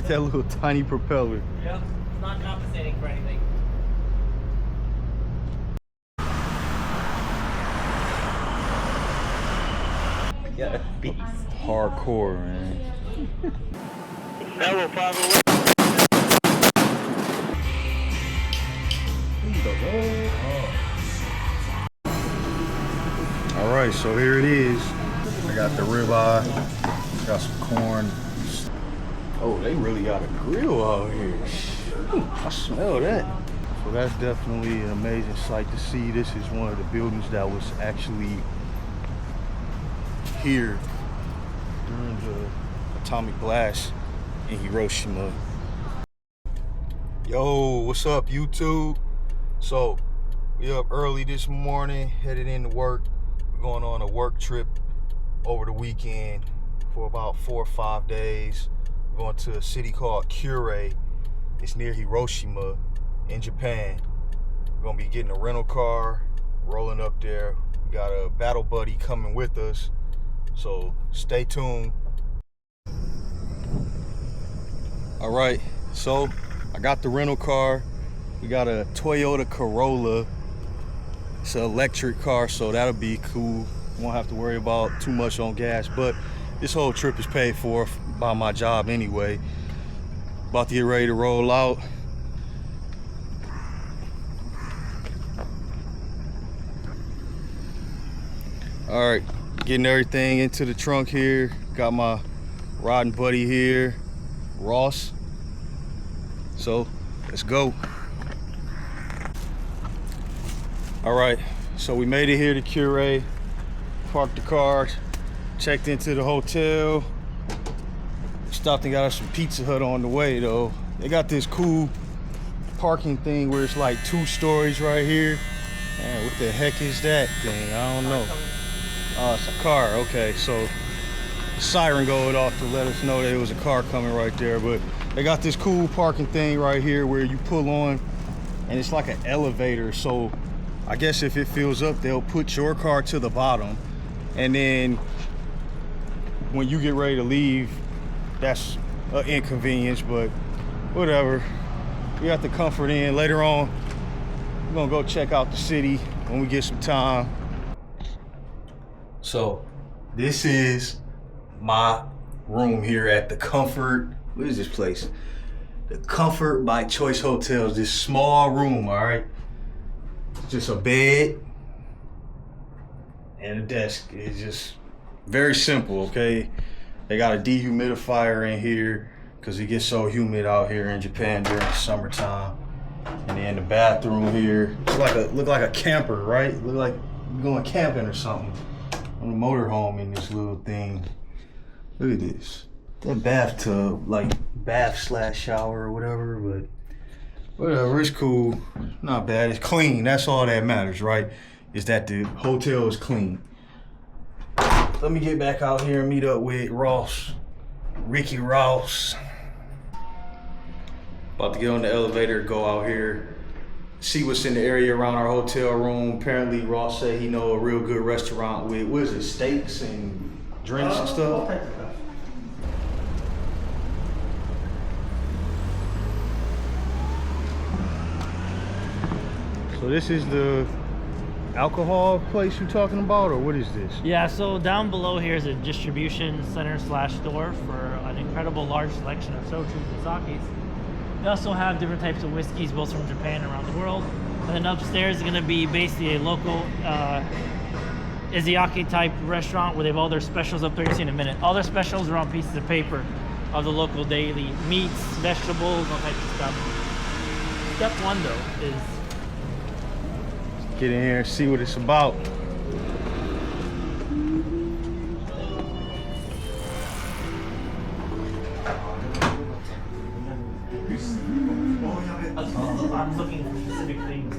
at that little tiny propeller. Yep, it's not compensating for anything. Yeah, beast. Hardcore, man. Hello, 501. All right, so here it is. I got the ribeye, got some corn. Oh, they really got a grill out here. I smell that. So that's definitely an amazing sight to see. This is one of the buildings that was actually here during the atomic blast in Hiroshima. Yo, what's up, YouTube? So we up early this morning, headed into work. We're going on a work trip over the weekend for about 4 or 5 days. We're going to a city called Kure. It's near Hiroshima in Japan. We're gonna be getting a rental car, rolling up there. We got a battle buddy coming with us, so stay tuned. All right, so I got the rental car. We got a Toyota Corolla. It's an electric car, so that'll be cool. Won't have to worry about too much on gas, but this whole trip is paid for by my job anyway. About to get ready to roll out. All right, getting everything into the trunk here. Got my riding buddy here, Ross. So let's go. All right, so we made it here to Kure. Parked the car, checked into the hotel. Stopped and got us some Pizza Hut on the way though. They got this cool parking thing where it's like 2 stories right here. Man, what the heck is that thing? I don't know. Oh, it's a car. Okay, so siren going off to let us know that it was a car coming right there. But they got this cool parking thing right here where you pull on and it's like an elevator. So I guess if it fills up, they'll put your car to the bottom, and then when you get ready to leave, that's an inconvenience, but whatever. We got the Comfort in. Later on, we're gonna go check out the city when we get some time. So this is my room here at the Comfort. What is this place? The Comfort by Choice Hotels. This small room, all right? Just a bed and a desk. It's just very simple, okay? They got a dehumidifier in here because it gets so humid out here in Japan during the summertime. And then the bathroom here, it's like look like a camper, right? Look like you're going camping or something on a motorhome in this little thing. Look at this. That bathtub, like bath/shower or whatever, but whatever, it's cool. Not bad, it's clean. That's all that matters, right? Is that the hotel is clean. Let me get back out here and meet up with Ross, Ricky Ross. About to get on the elevator, go out here, see what's in the area around our hotel room. Apparently Ross said he know a real good restaurant with, what is it, steaks and drinks and stuff? So this is the alcohol place you're talking about, or what is this? Yeah, so down below here is a distribution center / store for an incredible large selection of shochus and sakes. We also have different types of whiskeys, both from Japan and around the world. And then upstairs is going to be basically a local izayaki type restaurant where they have all their specials up there. You'll see in a minute. All their specials are on pieces of paper of the local daily meats, vegetables, all types of stuff. Step 1 though is get in here and see what it's about. I'm looking for specific things.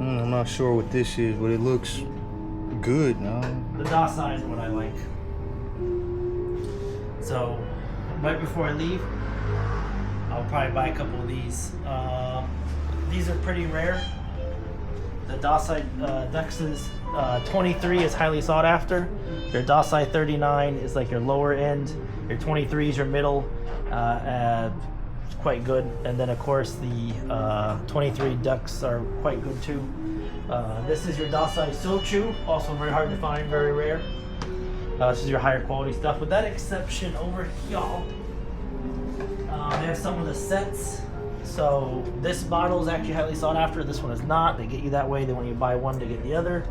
I'm not sure what this is, but it looks good now. The docile is what I like. So, right before I leave, I'll probably buy a couple of these. These are pretty rare. the Dosai Dux's 23 is highly sought after. Your Dosai 39 is like your lower end. Your 23 is your middle. It's quite good. And then of course the 23 ducks are quite good too. This is your Dosai Sochu, also very hard to find, very rare. This is your higher quality stuff. With that exception over here, they have some of the sets. So this bottle is actually highly sought after. This one is not. They get you that way. They want you to buy one to get the other.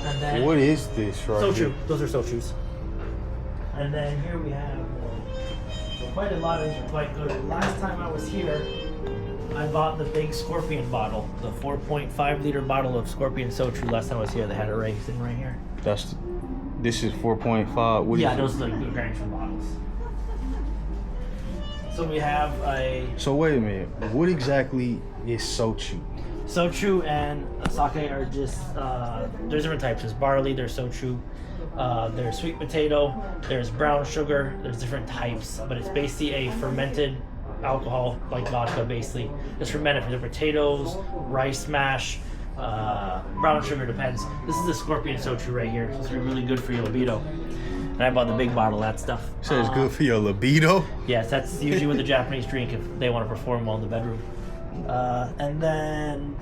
And then What is this right Sochu. here? Those are Sochus. And then here we have quite a lot of these are quite good. Last time I was here, I bought the big Scorpion bottle, the 4.5 liter bottle of Scorpion Sochu. Last time I was here, they had it right sitting right here. This is 4.5. What Yeah, is those are the good Grandson bottles. So we have a So wait a minute. What exactly is sochu? Sochu and sake are just there's different types. There's barley, there's Sochu, there's sweet potato, there's brown sugar. There's different types, but it's basically a fermented alcohol like vodka. Basically, it's fermented from different potatoes, rice mash, brown sugar. Depends. This is the Scorpion Sochu right here. It's really good for your libido. And I bought the big bottle of that stuff. So it's good for your libido? Yes, that's usually what the Japanese drink if they want to perform well in the bedroom. And then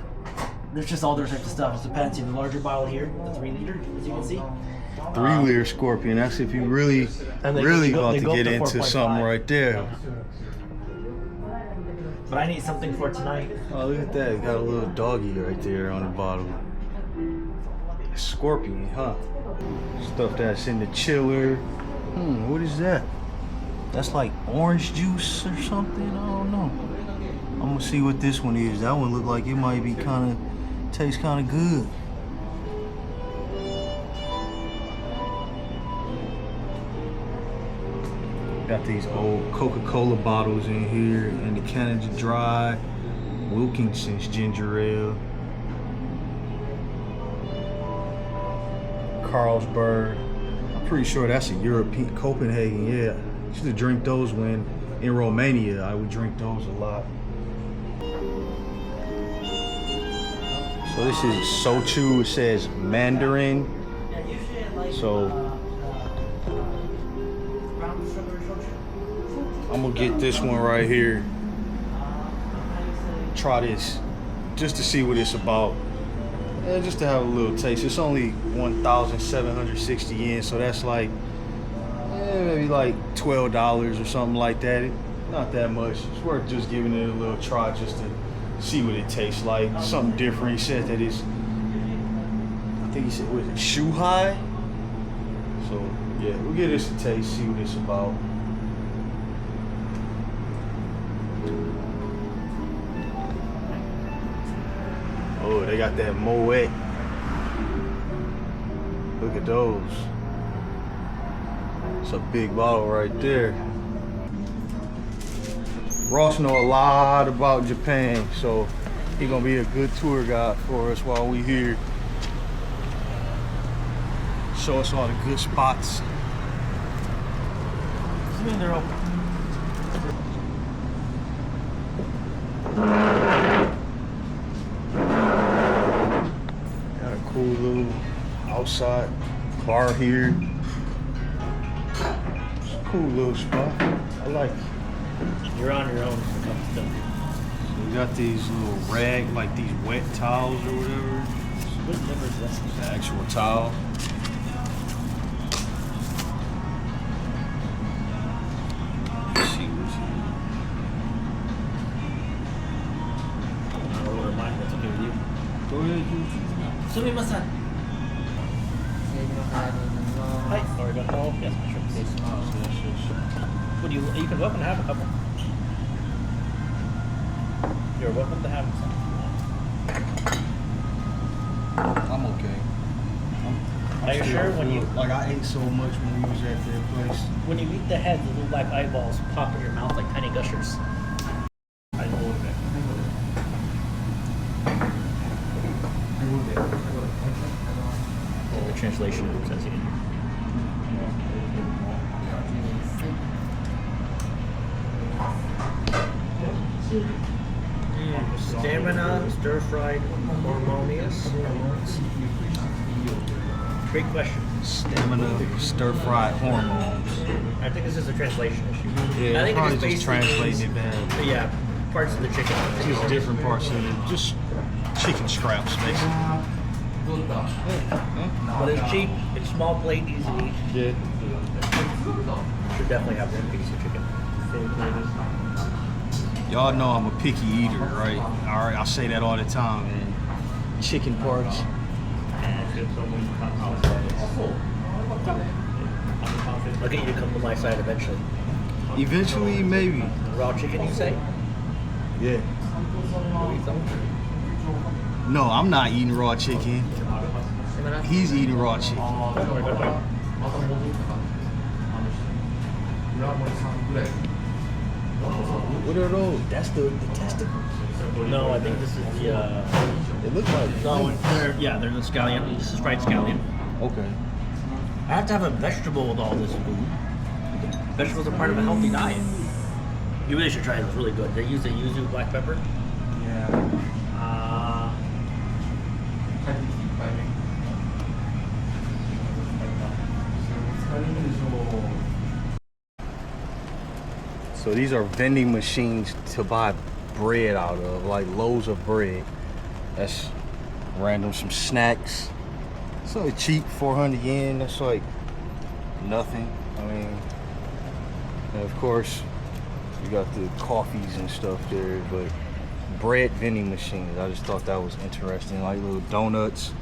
there's just all different types of stuff. It depends. You have the larger bottle here, the 3 liter, as you can see. 3 liter Scorpion. That's if you really And they about go to up get to into 4.5. something right there. But I need something for tonight. Oh, look at that. Got a little doggy right there on the bottle. Scorpion, huh? Stuff that's in the chiller. What is that? That's like orange juice or something? I don't know. I'm gonna see what this one is. That one look like it might be tastes kind of good. Got these old Coca-Cola bottles in here and the Canada Dry, Wilkinson's ginger ale, Carlsberg. I'm pretty sure that's a European, Copenhagen, yeah. Used to drink those when in Romania. I would drink those a lot. So this is Sochu. It says Mandarin. So I'm gonna get this one right here. Try this just to see what it's about. Yeah, just to have a little taste. It's only 1,760 yen, so that's like maybe like $12 or something like that. Not that much. It's worth just giving it a little try just to see what it tastes like. Something different. He said that it's, I think he said, was it Shuhai? So yeah, we'll give this a taste, see what it's about. Oh, they got that Moet. Look at those. It's a big bottle right there. Ross know a lot about Japan, so he gonna be a good tour guide for us while we here. Show us all the good spots. Assuming they're open. Got a cool little outside bar here. It's a cool little spot. I like it. You're on your own when it comes to stuff. So we got these little like these wet towels or whatever. What number is that? It's the actual towel. Let's see what's here. I don't order mine, that's okay with you. Go ahead, dude. Sumimasen. Hi. Arigato. Yes, my shrimp. What do you can welcome to have a couple. You're welcome to have some. I'm okay. Are you sure when you like I ate so much when we was at that place? when you eat the head, the little black eyeballs pop in your mouth like tiny gushers? I know a little bit. The translation says it. Stamina, stir-fried, hormonious. Great question. Stamina, stir-fried hormones. I think this is a translation issue. Yeah, I think probably it just translating it bad. Yeah, parts of the chicken. Just different parts of it. Just chicken scraps, basically. But it's cheap, it's small plate, easy to eat. Yeah. Should definitely have one piece of chicken. Y'all know I'm a picky eater, right? Alright, I say that all the time, man. Chicken parts. I'll get you to come to my side eventually. Eventually, maybe. Raw chicken, you say? Yeah. Maybe some? No, I'm not eating raw chicken. He's eating raw chicken. What are those? That's the testicles? No, I think this is the, It looks like... no, they're the scallion. This is fried scallion. Okay. I have to have a vegetable with all this food. Vegetables are part of a healthy diet. You really should try it. It's really good. They use the yuzu black pepper. Yeah. So these are vending machines to buy bread out of, like loaves of bread. That's random, some snacks. It's only cheap, 400 yen. That's like nothing. I mean, and of course, you got the coffees and stuff there, but bread vending machines. I just thought that was interesting, like little donuts.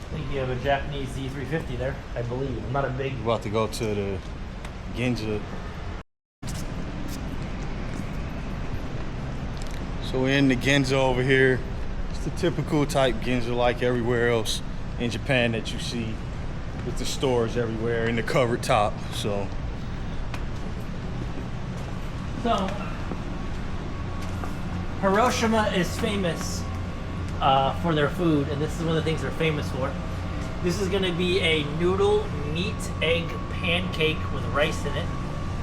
I think you have a Japanese Z350 there, I believe. I'm not a big... We're about to go to the Ginza. So we're in the Ginza over here. It's the typical type Ginza like everywhere else in Japan that you see with the stores everywhere in the covered top. So Hiroshima is famous for their food, and this is one of the things they're famous for. This is going to be a noodle meat egg pancake with rice in it.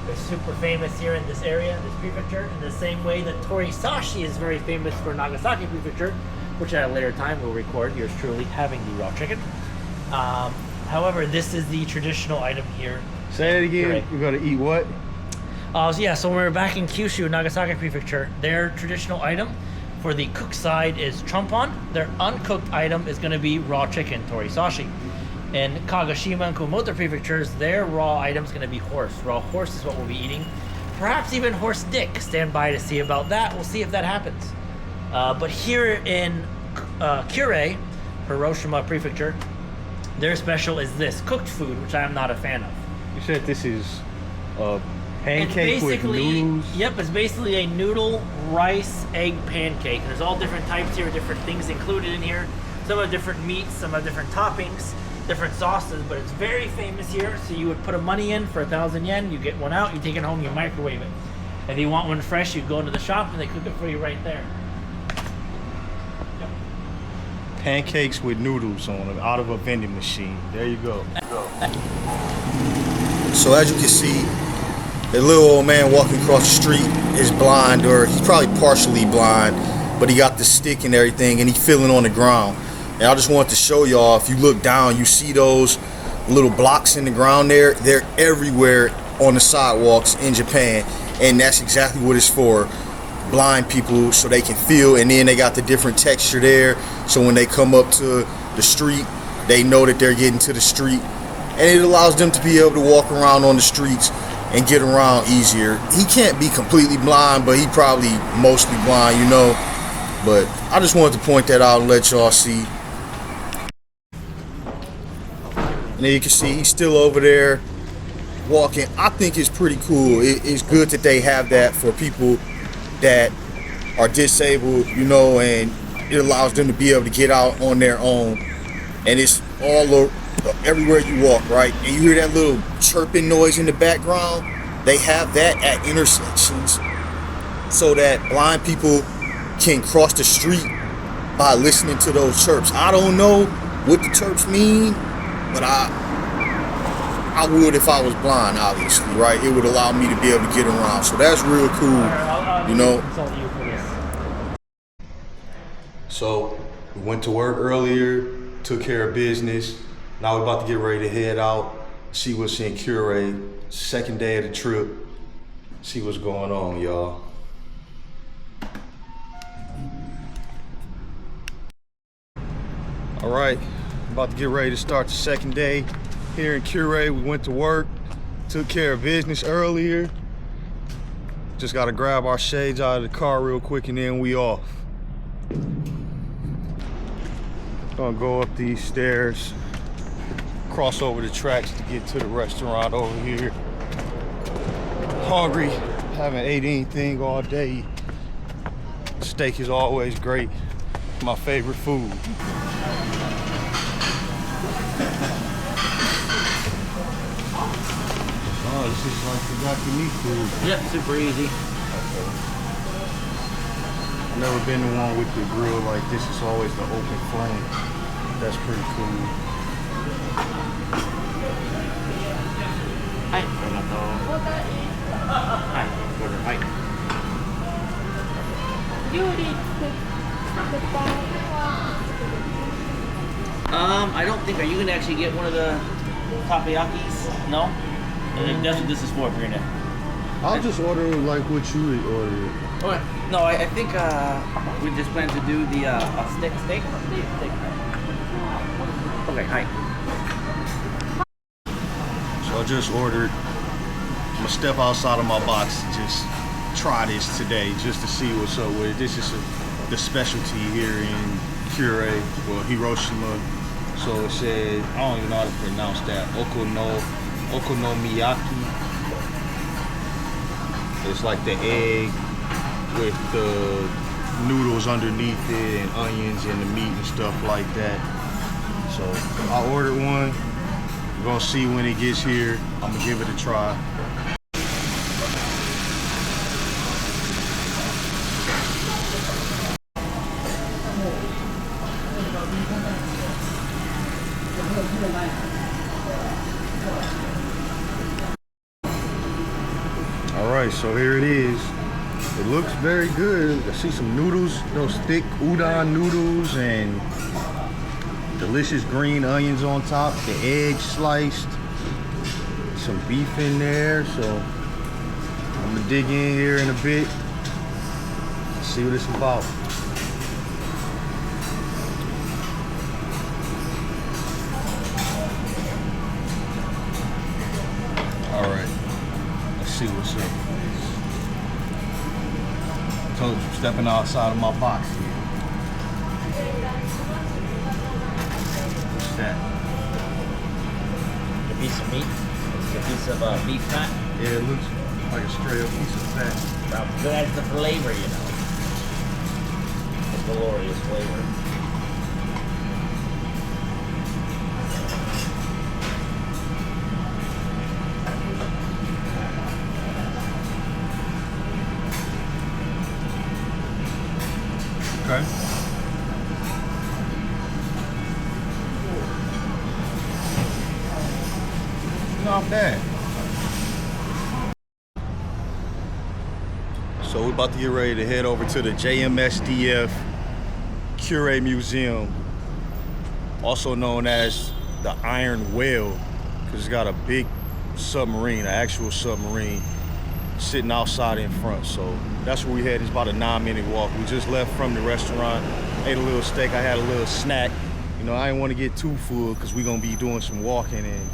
It's super famous here in this area, this prefecture, in the same way that torisashi is very famous for Nagasaki prefecture, which at a later time we'll record yours truly having the raw chicken. However, this is the traditional item here. say it again. Correct. We're gonna eat what? So when we're back in Kyushu, Nagasaki prefecture, their traditional item for the cooked side is chompon. Their uncooked item is going to be raw chicken, torisashi. In Kagoshima and Kumamoto prefectures, their raw item is going to be horse. Raw horse is what we'll be eating. Perhaps even horse dick. Stand by to see about that. We'll see if that happens. But here in Kure, Hiroshima prefecture, their special is this cooked food, which I am not a fan of. You said this is pancake with noodles? Yep, it's basically a noodle, rice, egg pancake. There's all different types here, different things included in here. Some have different meats, some have different toppings, different sauces, but it's very famous here. So you would put a money in for 1,000 yen, you get one out, you take it home, you microwave it. If you want one fresh, you go into the shop and they cook it for you right there. Yep. Pancakes with noodles on them out of a vending machine. There you go. So as you can see, the little old man walking across the street is blind, or he's probably partially blind, but he got the stick and everything, and he's feeling on the ground. And I just wanted to show y'all, if you look down, you see those little blocks in the ground there. They're everywhere on the sidewalks in Japan, and that's exactly what it's for. Blind people, so they can feel, and then they got the different texture there, so when they come up to the street, they know that they're getting to the street, and it allows them to be able to walk around on the streets and get around easier. He can't be completely blind, but he probably mostly blind, you know. But I just wanted to point that out and let y'all see. And then you can see he's still over there walking. I think it's pretty cool. It's good that they have that for people that are disabled, you know, and it allows them to be able to get out on their own. And it's all over, everywhere you walk, right? And you hear that little chirping noise in the background. They have that at intersections so that blind people can cross the street by listening to those chirps. I don't know what the chirps mean, but I would if I was blind, obviously, right? It would allow me to be able to get around. So that's real cool, I'll you know. consult you for this. So we went to work earlier, took care of business. Now we're about to get ready to head out, see what's in Kure. Second day of the trip. See what's going on, y'all. All right, about to get ready to start the second day here in Kure. We went to work, took care of business earlier. Just gotta grab our shades out of the car real quick and then we off. Gonna go up these stairs, cross over the tracks to get to the restaurant over here. Hungry, haven't ate anything all day. Steak is always great, my favorite food. Oh, this is like the meat food. Yep, super easy. I've never been to one with the grill like this. It's always the open flame. That's pretty cool. Hi, Hi, order. Hi. I don't think. Are you gonna actually get one of the takoyakis? No. I think that's what this is for. If you're gonna. I'll just order like what you would order. Okay. No, I think we just plan to do the steak. Okay. Hi. So I just ordered. I'm gonna step outside of my box and just try this today, just to see what's up with it. This is the specialty here in Kure, well, Hiroshima. So it said, I don't even know how to pronounce that. Okonomiyaki. It's like the egg with the noodles underneath it and onions and the meat and stuff like that. So I ordered one. We're gonna see when it gets here. I'm gonna give it a try. All right, so here it is. It looks very good. I see some noodles, those thick udon noodles and delicious green onions on top, the egg sliced, some beef in there. So I'm gonna dig in here in a bit, see what it's about. All right, let's see what's up. I told you, stepping outside of my box here. That. A piece of meat. It's a piece of beef fat. Yeah, it looks like a straight up piece of fat. About good as the flavor, you know. The glorious flavor. Okay. Not bad. So we're about to get ready to head over to the JMSDF Kure Museum, also known as the Iron Whale, because it's got a big submarine, an actual submarine, sitting outside in front. So that's where we head. It's about a 9-minute walk. We just left from the restaurant, ate a little steak. I had a little snack. You know, I didn't want to get too full because we're gonna be doing some walking, and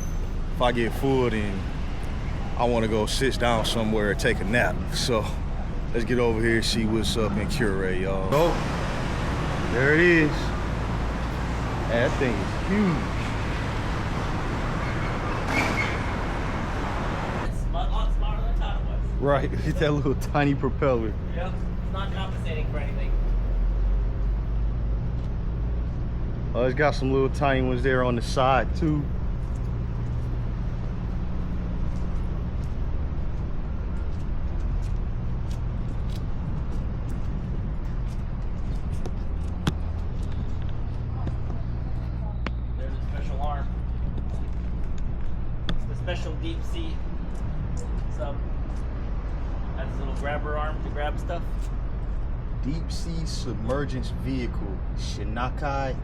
if I get full, then I want to go sit down somewhere and take a nap. So let's get over here and see what's up in Kure, y'all. Oh, there it is. Man, that thing is huge. It's a lot smarter than I thought it was. Right, look at that little tiny propeller. Yep, it's not compensating for anything. Oh, it's got some little tiny ones there on the side too. special deep sea sub. Has a little grabber arm to grab stuff. Deep sea submergence vehicle, Shinakai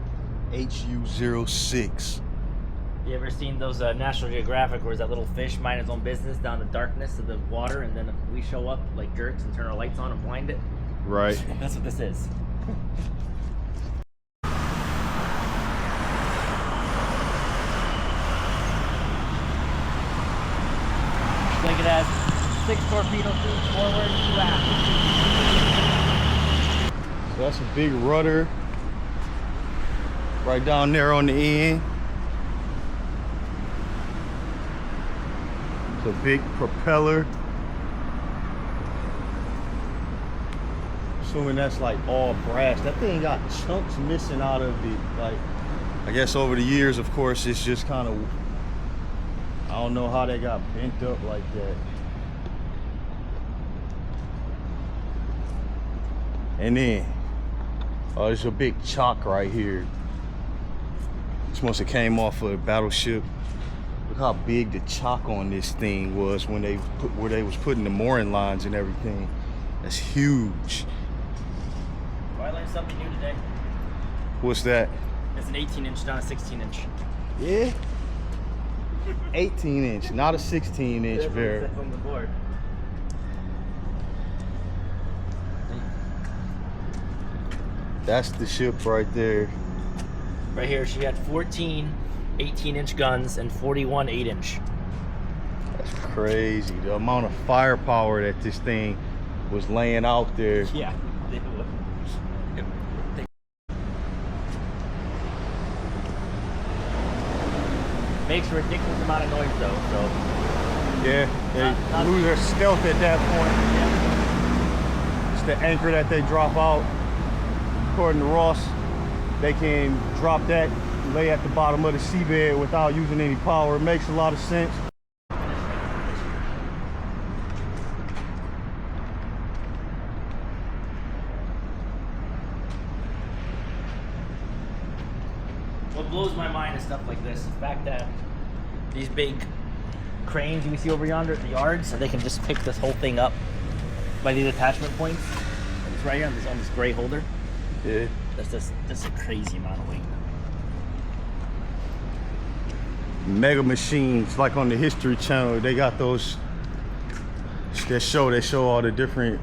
HU-06. You ever seen those National Geographic where that little fish mind his own business down the darkness of the water, and then we show up like jerks and turn our lights on and blind it? Right. That's what this is. Like it has 6 torpedo tubes forward, 2 aft. So that's a big rudder right down there on the end. It's a big propeller. Assuming that's like all brass. That thing got chunks missing out of it. Like, I guess over the years, of course, it's just kind of, I don't know how they got bent up like that. And then, oh, there's a big chock right here. This must have came off of a battleship. Look how big the chock on this thing was when they put, where they was putting the mooring lines and everything. That's huge. Well, I learned something new today. What's that? It's an 18-inch, not a 16-inch. Yeah. 18-inch, not a 16-inch, Vera. That's on the board. That's the ship right there. Right here, she had 14 18-inch guns and 41 8-inch. That's crazy. The amount of firepower that this thing was laying out there. Yeah. Makes a ridiculous amount of noise though, so. Yeah, they Not- lose their stealth at that point. It's the anchor that they drop out. According to Ross, they can drop that, lay at the bottom of the seabed without using any power. It makes a lot of sense. What blows my mind is stuff like this. The fact that these big cranes you see over yonder at the yards, so they can just pick this whole thing up by these attachment points. It's right here on this gray holder. Yeah. That's a crazy amount of weight. Mega machines, like on the History Channel, they got those that show all the different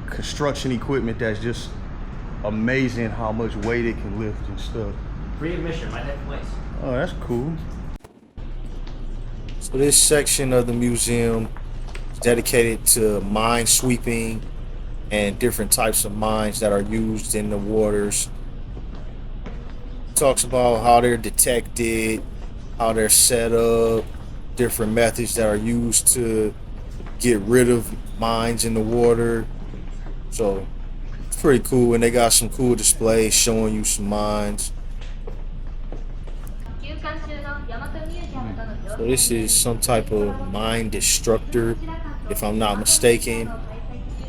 construction equipment that's just amazing how much weight it can lift and stuff. Free admission, my next place. Oh, that's cool. So this section of the museum is dedicated to mine sweeping and different types of mines that are used in the waters. It talks about how they're detected, how they're set up, different methods that are used to get rid of mines in the water. So it's pretty cool, and they got some cool displays showing you some mines. So this is some type of mine destructor, if I'm not mistaken.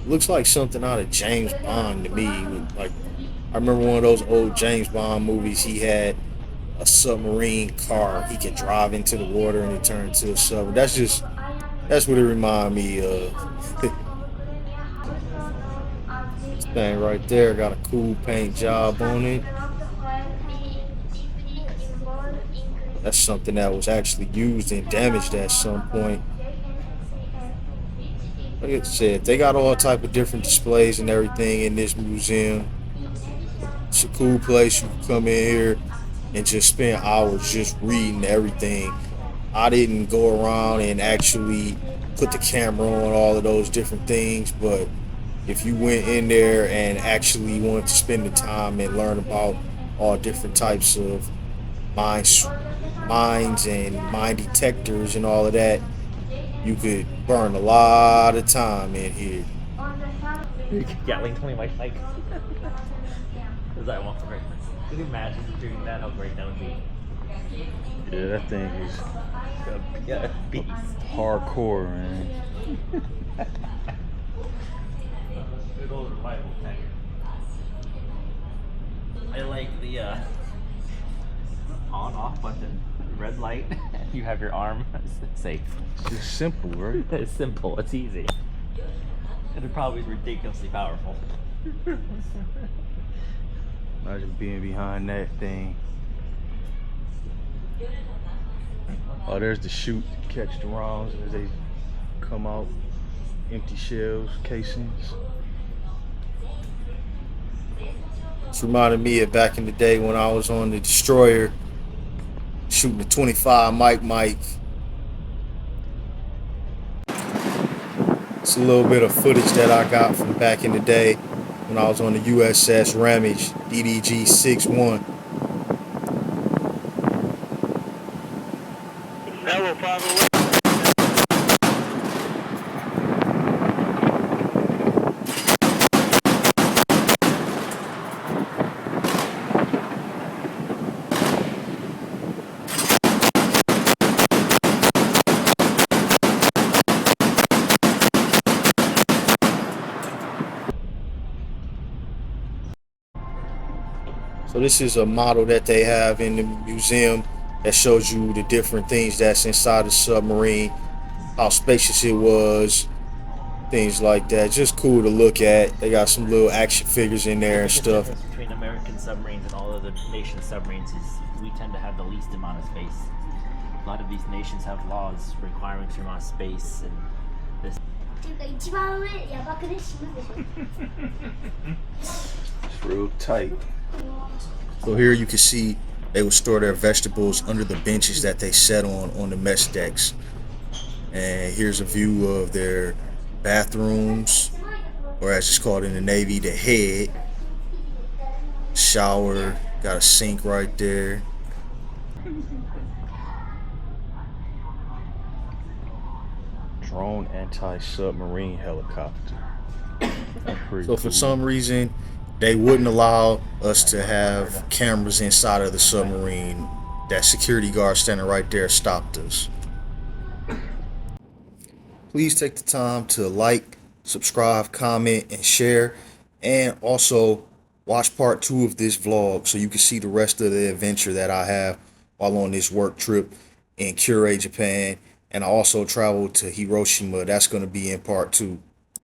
Looks like something out of James Bond to me. Like, I remember one of those old James Bond movies. He had a submarine car. He could drive into the water and it turned into a sub. That's what it reminded me of. This thing right there got a cool paint job on it. That's something that was actually used and damaged at some point. Like I said, they got all type of different displays and everything in this museum. It's a cool place. You can come in here and just spend hours just reading everything. I didn't go around and actually put the camera on all of those different things, but if you went in there and actually wanted to spend the time and learn about all different types of mines and mine detectors and all of that, you could burn a lot of time in here. Gatling 20 my bike. Because I want for Christmas. Can you imagine doing that? How great that would be. Yeah, that thing is Yeah, beast. hardcore, man. Good old revival tank. I like the on-off button, red light, You have your arm safe. It's just simple, right? It's simple. It's easy. It'll probably be ridiculously powerful. Imagine being behind that thing. Oh, there's the chute to catch the rounds as they come out. Empty shells, casings. It's reminded me of back in the day when I was on the destroyer shooting the 25 Mike. It's a little bit of footage that I got from back in the day when I was on the USS Ramage DDG 61. Level 501. So this is a model that they have in the museum that shows you the different things that's inside the submarine, how spacious it was, things like that. Just cool to look at. They got some little action figures in there and The stuff. difference between American submarines and all other nations' submarines is we tend to have the least amount of space. A lot of these nations have laws requiring a certain amount of space, and this. ていうか一番上やばくね死ぬでしょ It's real tight. So here you can see they would store their vegetables under the benches that they sat on the mess decks. And here's a view of their bathrooms, or as it's called in the Navy, the head. Shower, got a sink right there. Drone anti-submarine helicopter. That's pretty So for cool. some reason, they wouldn't allow us to have cameras inside of the submarine. That security guard standing right there stopped us. Please take the time to like, subscribe, comment, and share. And also watch part 2 of this vlog so you can see the rest of the adventure that I have while on this work trip in Kure, Japan. And I also traveled to Hiroshima. That's going to be in part 2.